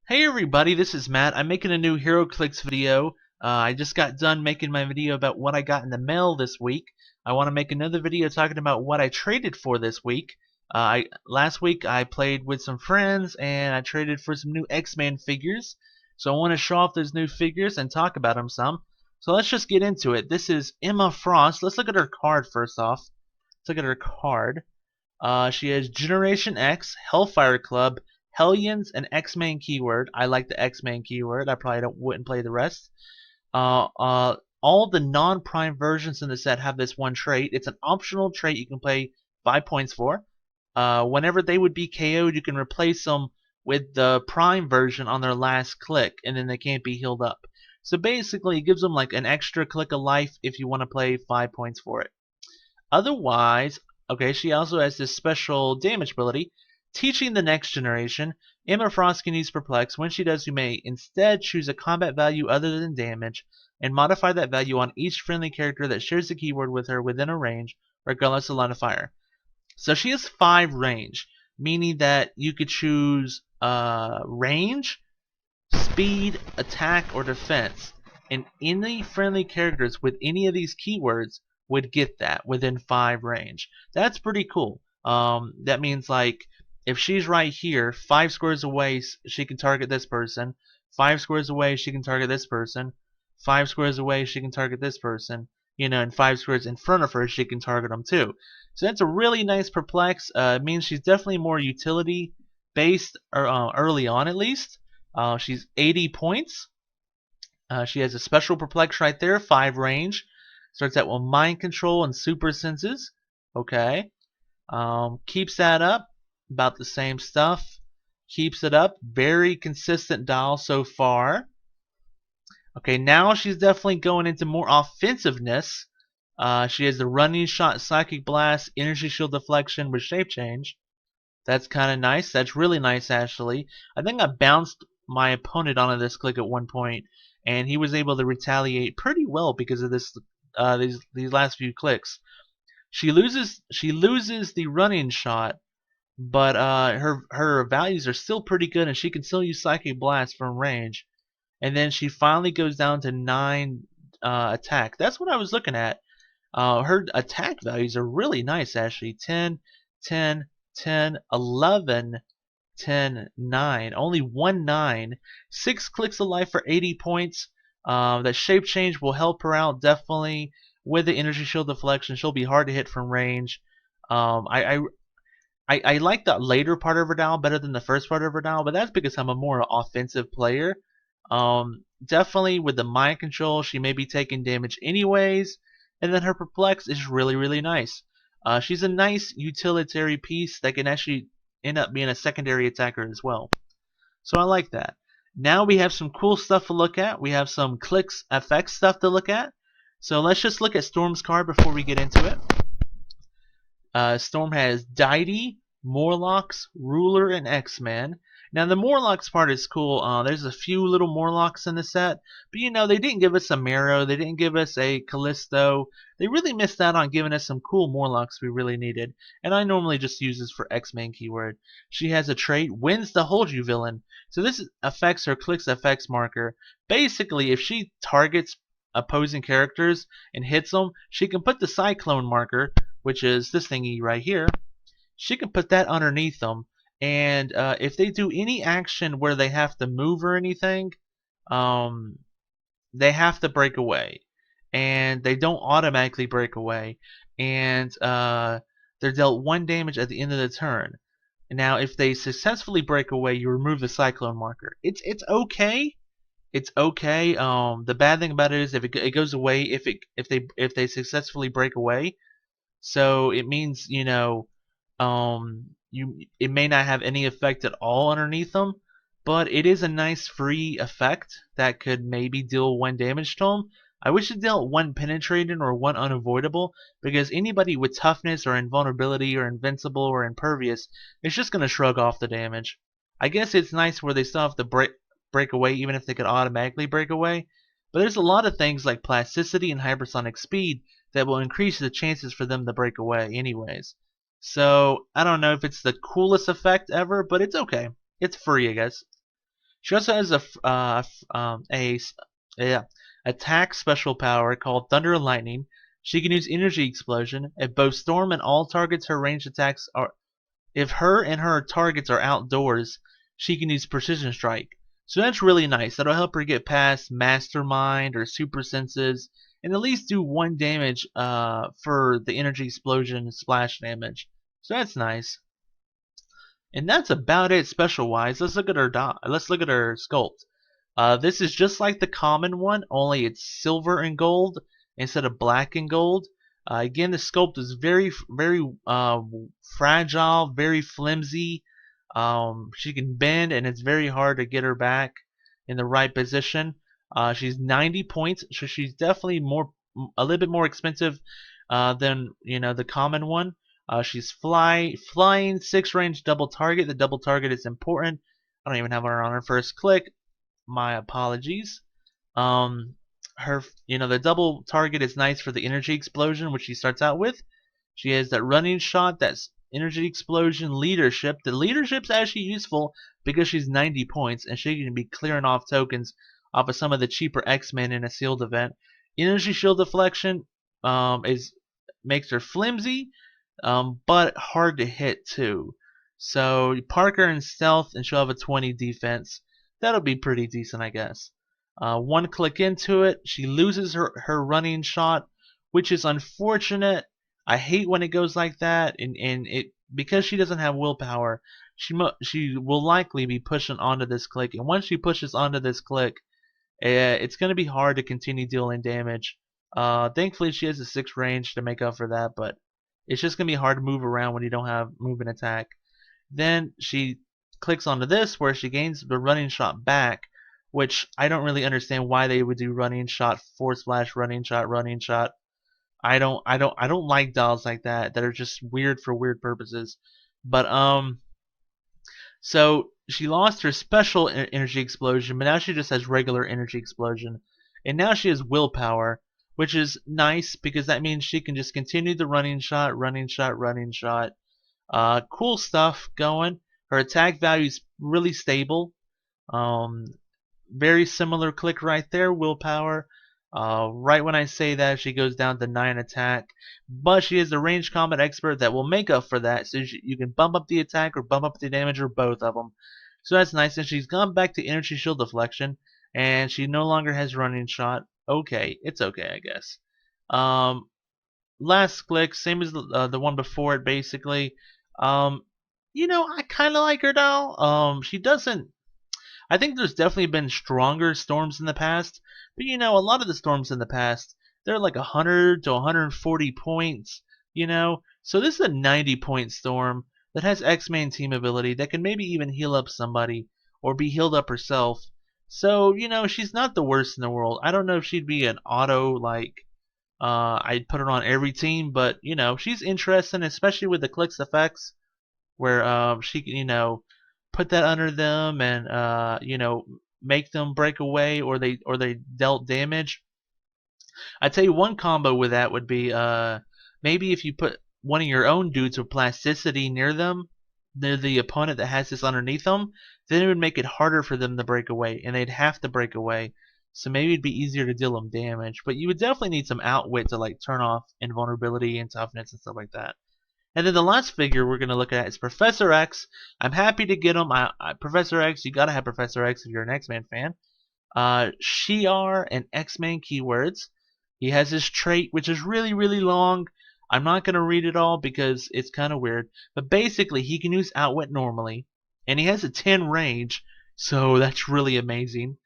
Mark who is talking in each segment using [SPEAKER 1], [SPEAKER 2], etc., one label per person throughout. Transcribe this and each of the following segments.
[SPEAKER 1] Hey everybody, this is Matt. I'm making a new Heroclix video. I just got done making my video about what I got in the mail this week. I want to make another video talking about what I traded for this week. Last week I played with some friends and I traded for some new X-Men figures. So I want to show off those new figures and talk about them some. So let's just get into it. This is Emma Frost. Let's look at her card first off. Let's look at her card. She has Generation X, Hellfire Club, Hellions, and X-Men keyword. I like the X-Men keyword. I probably wouldn't play the rest. All the non-prime versions in the set have this one trait. It's an optional trait you can pay 5 points for. Whenever they would be KO'd, you can replace them with the prime version on their last click, and then they can't be healed up. So basically, it gives them like an extra click of life if you want to play 5 points for it. Otherwise, okay, she also has this special damage ability. Teaching the next generation, Emma Frost can use Perplex. When she does, you may instead choose a combat value other than damage and modify that value on each friendly character that shares the keyword with her within a range, regardless of line of fire. So she has 5 range, meaning that you could choose range, speed, attack, or defense. And any friendly characters with any of these keywords would get that within 5 range. That's pretty cool. That means like if she's right here, 5 squares away, she can target this person. 5 squares away, she can target this person. 5 squares away, she can target this person. You know, and 5 squares in front of her, she can target them too. So that's a really nice perplex. It means she's definitely more utility based, or early on at least. She's 80 points. She has a special perplex right there, 5 range. Starts out with mind control and super senses. Okay. Keeps that up. About the same stuff. Keeps it up. Very consistent dial so far. Okay, now she's definitely going into more offensiveness. She has the running shot, psychic blast, energy shield deflection with shape change. That's kind of nice. That's really nice actually. I think I bounced my opponent onto this click at one point, and he was able to retaliate pretty well because of this. These last few clicks. She loses the running shot, but her values are still pretty good, and she can still use Psychic Blast from range. And then she finally goes down to 9 attack. That's what I was looking at. Her attack values are really nice actually. 10, 10, 10, 11, 10, 9. Only 1 9. 6 clicks of life for 80 points. That shape change will help her out definitely with the energy shield deflection. She'll be hard to hit from range. I like the later part of her dial better than the first part of her dial, but that's because I'm a more offensive player. Definitely with the mind control, she may be taking damage anyways, and then her perplex is really nice. She's a nice utilitarian piece that can actually end up being a secondary attacker as well. So I like that. Now we have some cool stuff to look at. We have some clicks effects stuff to look at. So let's just look at Storm's card before we get into it. Storm has Deity, Morlocks, Ruler, and X-Men. Now the Morlocks part is cool. There's a few little Morlocks in the set, but you know they didn't give us a Marrow, they didn't give us a Callisto. They really missed out on giving us some cool Morlocks we really needed. And I normally just use this for X-Men keyword. She has a trait, Wins the Hold You villain. So this affects her clicks effects marker. Basically, if she targets opposing characters and hits them, she can put the Cyclone marker, which is this thingy right here. She can put that underneath them, and if they do any action where they have to move or anything, they have to break away, and they don't automatically break away, and they're dealt 1 damage at the end of the turn. Now, if they successfully break away, you remove the Cyclone marker. It's okay. It's okay. The bad thing about it is if it goes away if they successfully break away. So it means, you know, it may not have any effect at all underneath them, but it is a nice free effect that could maybe deal 1 damage to them. I wish it dealt 1 penetrating or 1 unavoidable, because anybody with toughness or invulnerability or invincible or impervious is just going to shrug off the damage. I guess it's nice where they still have to break away even if they could automatically break away, but there's a lot of things like plasticity and hypersonic speed that will increase the chances for them to break away anyways. So I don't know if it's the coolest effect ever, but it's okay. It's free, I guess. She also has yeah, attack special power called Thunder and Lightning. She can use Energy Explosion if both Storm and all targets her ranged attacks are. If her and her targets are outdoors, she can use Precision Strike. So that's really nice. That'll help her get past Mastermind or Super Senses and at least do 1 damage for the Energy Explosion splash damage. So that's nice. And that's about it special wise. Let's look at her let's look at her sculpt. This is just like the common one, only it's silver and gold instead of black and gold. Again, the sculpt is very fragile, very flimsy. She can bend, and it's very hard to get her back in the right position. She's 90 points, so she's definitely a little bit more expensive than the common one. She's flying 6 range double target. The double target is important. I don't even have her on her first click. My apologies. Her, the double target is nice for the energy explosion, which she starts out with. She has that running shot, that's energy explosion, leadership. The leadership's actually useful because she's 90 points and she can be clearing off tokens off of some of the cheaper X-Men in a sealed event. Energy shield deflection makes her flimsy, but hard to hit too. So you park her in stealth and she'll have a 20 defense. That'll be pretty decent, I guess. 1 click into it, she loses her running shot, which is unfortunate. I hate when it goes like that, and it because she doesn't have willpower, she will likely be pushing onto this click, and once she pushes onto this click, it's going to be hard to continue dealing damage. Thankfully, she has a 6 range to make up for that, but it's just going to be hard to move around when you don't have move and attack. Then she clicks onto this where she gains the running shot back, which I don't really understand why they would do running shot, force flash, running shot, running shot. I don't like dolls like that are just weird for weird purposes. But so she lost her special energy explosion, but now she just has regular energy explosion. And now she has willpower, which is nice because that means she can just continue the running shot, running shot, running shot. Cool stuff going. Her attack value is really stable. Very similar click right there, willpower. Right when I say that, she goes down to 9 attack. But she is a ranged combat expert that will make up for that. So you can bump up the attack or bump up the damage or both of them. So that's nice. And she's gone back to energy shield deflection. And she no longer has running shot. Okay, it's okay, I guess. Last click, same as the one before it, basically. I kind of like her doll. She doesn't. I think there's definitely been stronger storms in the past, but a lot of the storms in the past, they're like 100 to 140 points, So this is a 90-point storm that has X-Man team ability that can maybe even heal up somebody or be healed up herself. So, she's not the worst in the world. I don't know if she'd be an auto, like, I'd put her on every team, but, she's interesting, especially with the clicks effects, where she can, put that under them and make them break away or they dealt damage. I tell you one combo with that would be maybe if you put one of your own dudes with plasticity near the opponent that has this underneath them, then it would make it harder for them to break away and they'd have to break away. So maybe it'd be easier to deal them damage, but you would definitely need some outwit to like turn off invulnerability and toughness and stuff like that. And then the last figure we're going to look at is Professor X. I'm happy to get him. Professor X, you got to have Professor X if you're an X-Men fan. Shi'ar and X-Men keywords. He has his trait, which is really, really long. I'm not going to read it all because it's kind of weird. But basically, he can use Outwit normally. And he has a 10 range, so that's really amazing.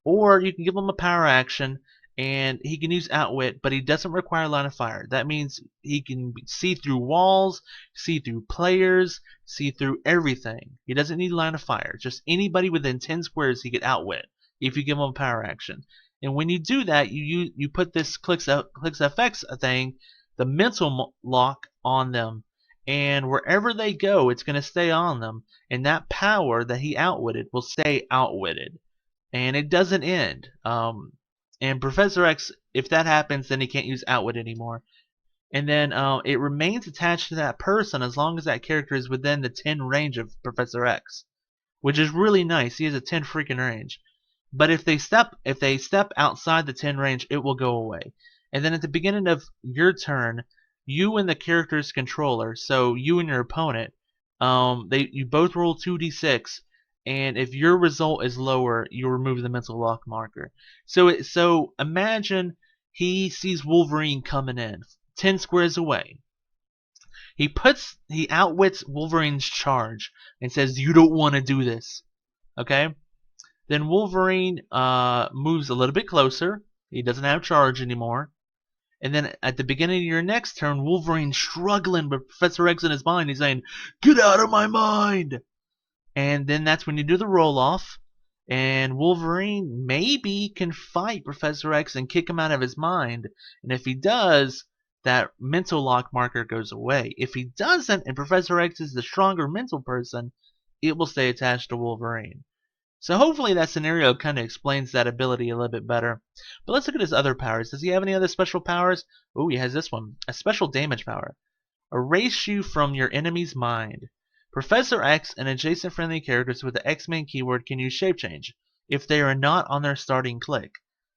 [SPEAKER 1] Or you can give him a power action and he can use Outwit, but he doesn't require line of fire. That means he can see through walls, see through players, see through everything. He doesn't need line of fire. Just anybody within 10 squares he can Outwit if you give him a power action. And when you do that, you put this clicks FX thing, the mental lock on them. And wherever they go, it's going to stay on them. And that power that he outwitted will stay outwitted. And it doesn't end. And Professor X, if that happens, then he can't use Outwit anymore. And then it remains attached to that person as long as that character is within the 10 range of Professor X. which is really nice. He has a 10 freaking range. But if they step outside the 10 range, it will go away. And then at the beginning of your turn, you and the character's controller, so you and your opponent, you both roll 2d6, and if your result is lower, you remove the mental lock marker. So imagine he sees Wolverine coming in 10 squares away. He outwits Wolverine's charge and says, "You don't want to do this." Okay? Then Wolverine moves a little bit closer. He doesn't have charge anymore. And then at the beginning of your next turn, Wolverine's struggling with Professor X in his mind. He's saying, "Get out of my mind!" And then that's when you do the roll-off. And Wolverine maybe can fight Professor X and kick him out of his mind. And if he does, that mental lock marker goes away. If he doesn't, and Professor X is the stronger mental person, it will stay attached to Wolverine. So hopefully that scenario kind of explains that ability a little bit better. But let's look at his other powers. Does he have any other special powers? Oh, he has this one. A special damage power. Erase you from your enemy's mind. Professor X and adjacent friendly characters with the X-Men keyword can use shape change if they are not on their starting click.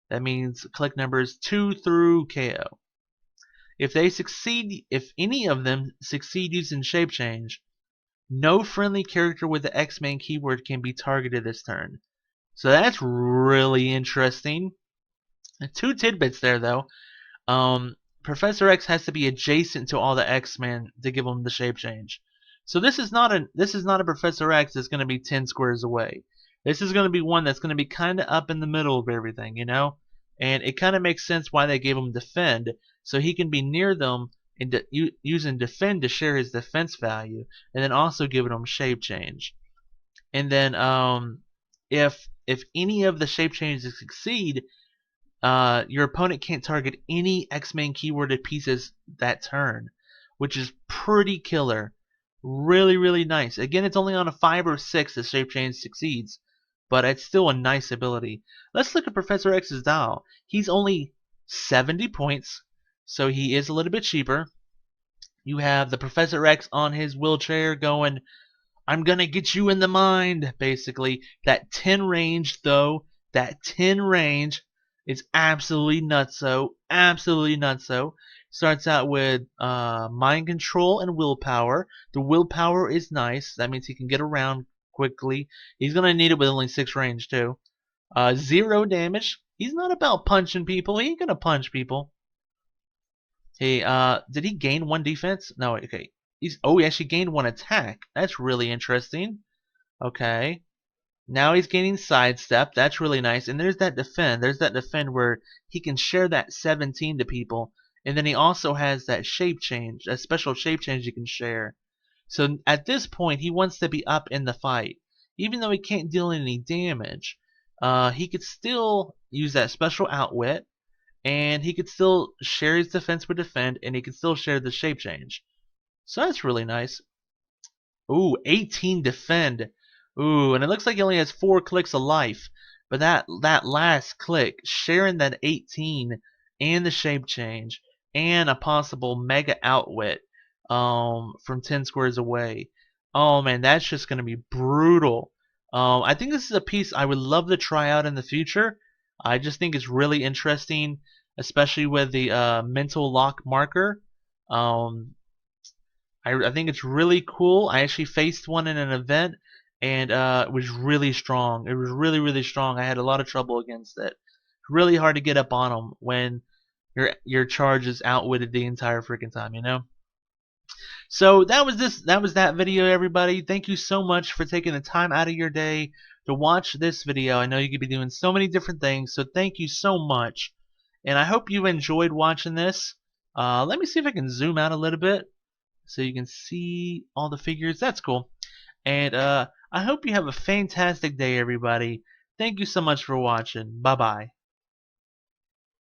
[SPEAKER 1] That means click numbers 2 through KO. If any of them succeed using shape change, no friendly character with the X-Men keyword can be targeted this turn. So that's really interesting. 2 tidbits there though. Professor X has to be adjacent to all the X-Men to give them the shape change. So this is not a Professor X that's going to be 10 squares away. This is going to be one that's going to be kind of up in the middle of everything, you know? And it kind of makes sense why they gave him defend, so he can be near them and using defend to share his defense value, and then also giving him shape change. And then if any of the shape changes succeed, your opponent can't target any X-Men keyworded pieces that turn, which is pretty killer. Really, really nice. Again, it's only on a 5 or 6 the shape change succeeds, but it's still a nice ability. Let's look at Professor X's dial. He's only 70 points, so he is a little bit cheaper. You have the Professor X on his wheelchair going, "I'm gonna get you in the mind," basically. That 10 range, though, that 10 range is absolutely nutso. Absolutely nutso. Starts out with mind control and willpower. The willpower is nice. That means he can get around quickly. He's going to need it with only 6 range, too. 0 damage. He's not about punching people. He ain't going to punch people. Hey, did he gain 1 defense? No, okay. He actually gained 1 attack. That's really interesting. Okay. Now he's gaining sidestep. That's really nice. And there's that defend. There's that defend where he can share that 17 to people. And then he also has that shape change, a special shape change you can share. So at this point, he wants to be up in the fight. Even though he can't deal any damage, he could still use that special outwit. And he could still share his defense with defend. And he could still share the shape change. So that's really nice. Ooh, 18 defend. Ooh, and it looks like he only has 4 clicks of life. But that last click, sharing that 18 and the shape change and a possible mega outwit from 10 squares away. Oh man, that's just going to be brutal. I think this is a piece I would love to try out in the future. I just think it's really interesting, especially with the mental lock marker. I think it's really cool. I actually faced one in an event, and it was really strong. It was really, really strong. I had a lot of trouble against it. Really hard to get up on them when your charge is outwitted the entire freaking time, you know? So that was that video, everybody. Thank you so much for taking the time out of your day to watch this video. I know you could be doing so many different things, so thank you so much. And I hope you enjoyed watching this. Let me see if I can zoom out a little bit so you can see all the figures. That's cool. And I hope you have a fantastic day, everybody. Thank you so much for watching. Bye-bye.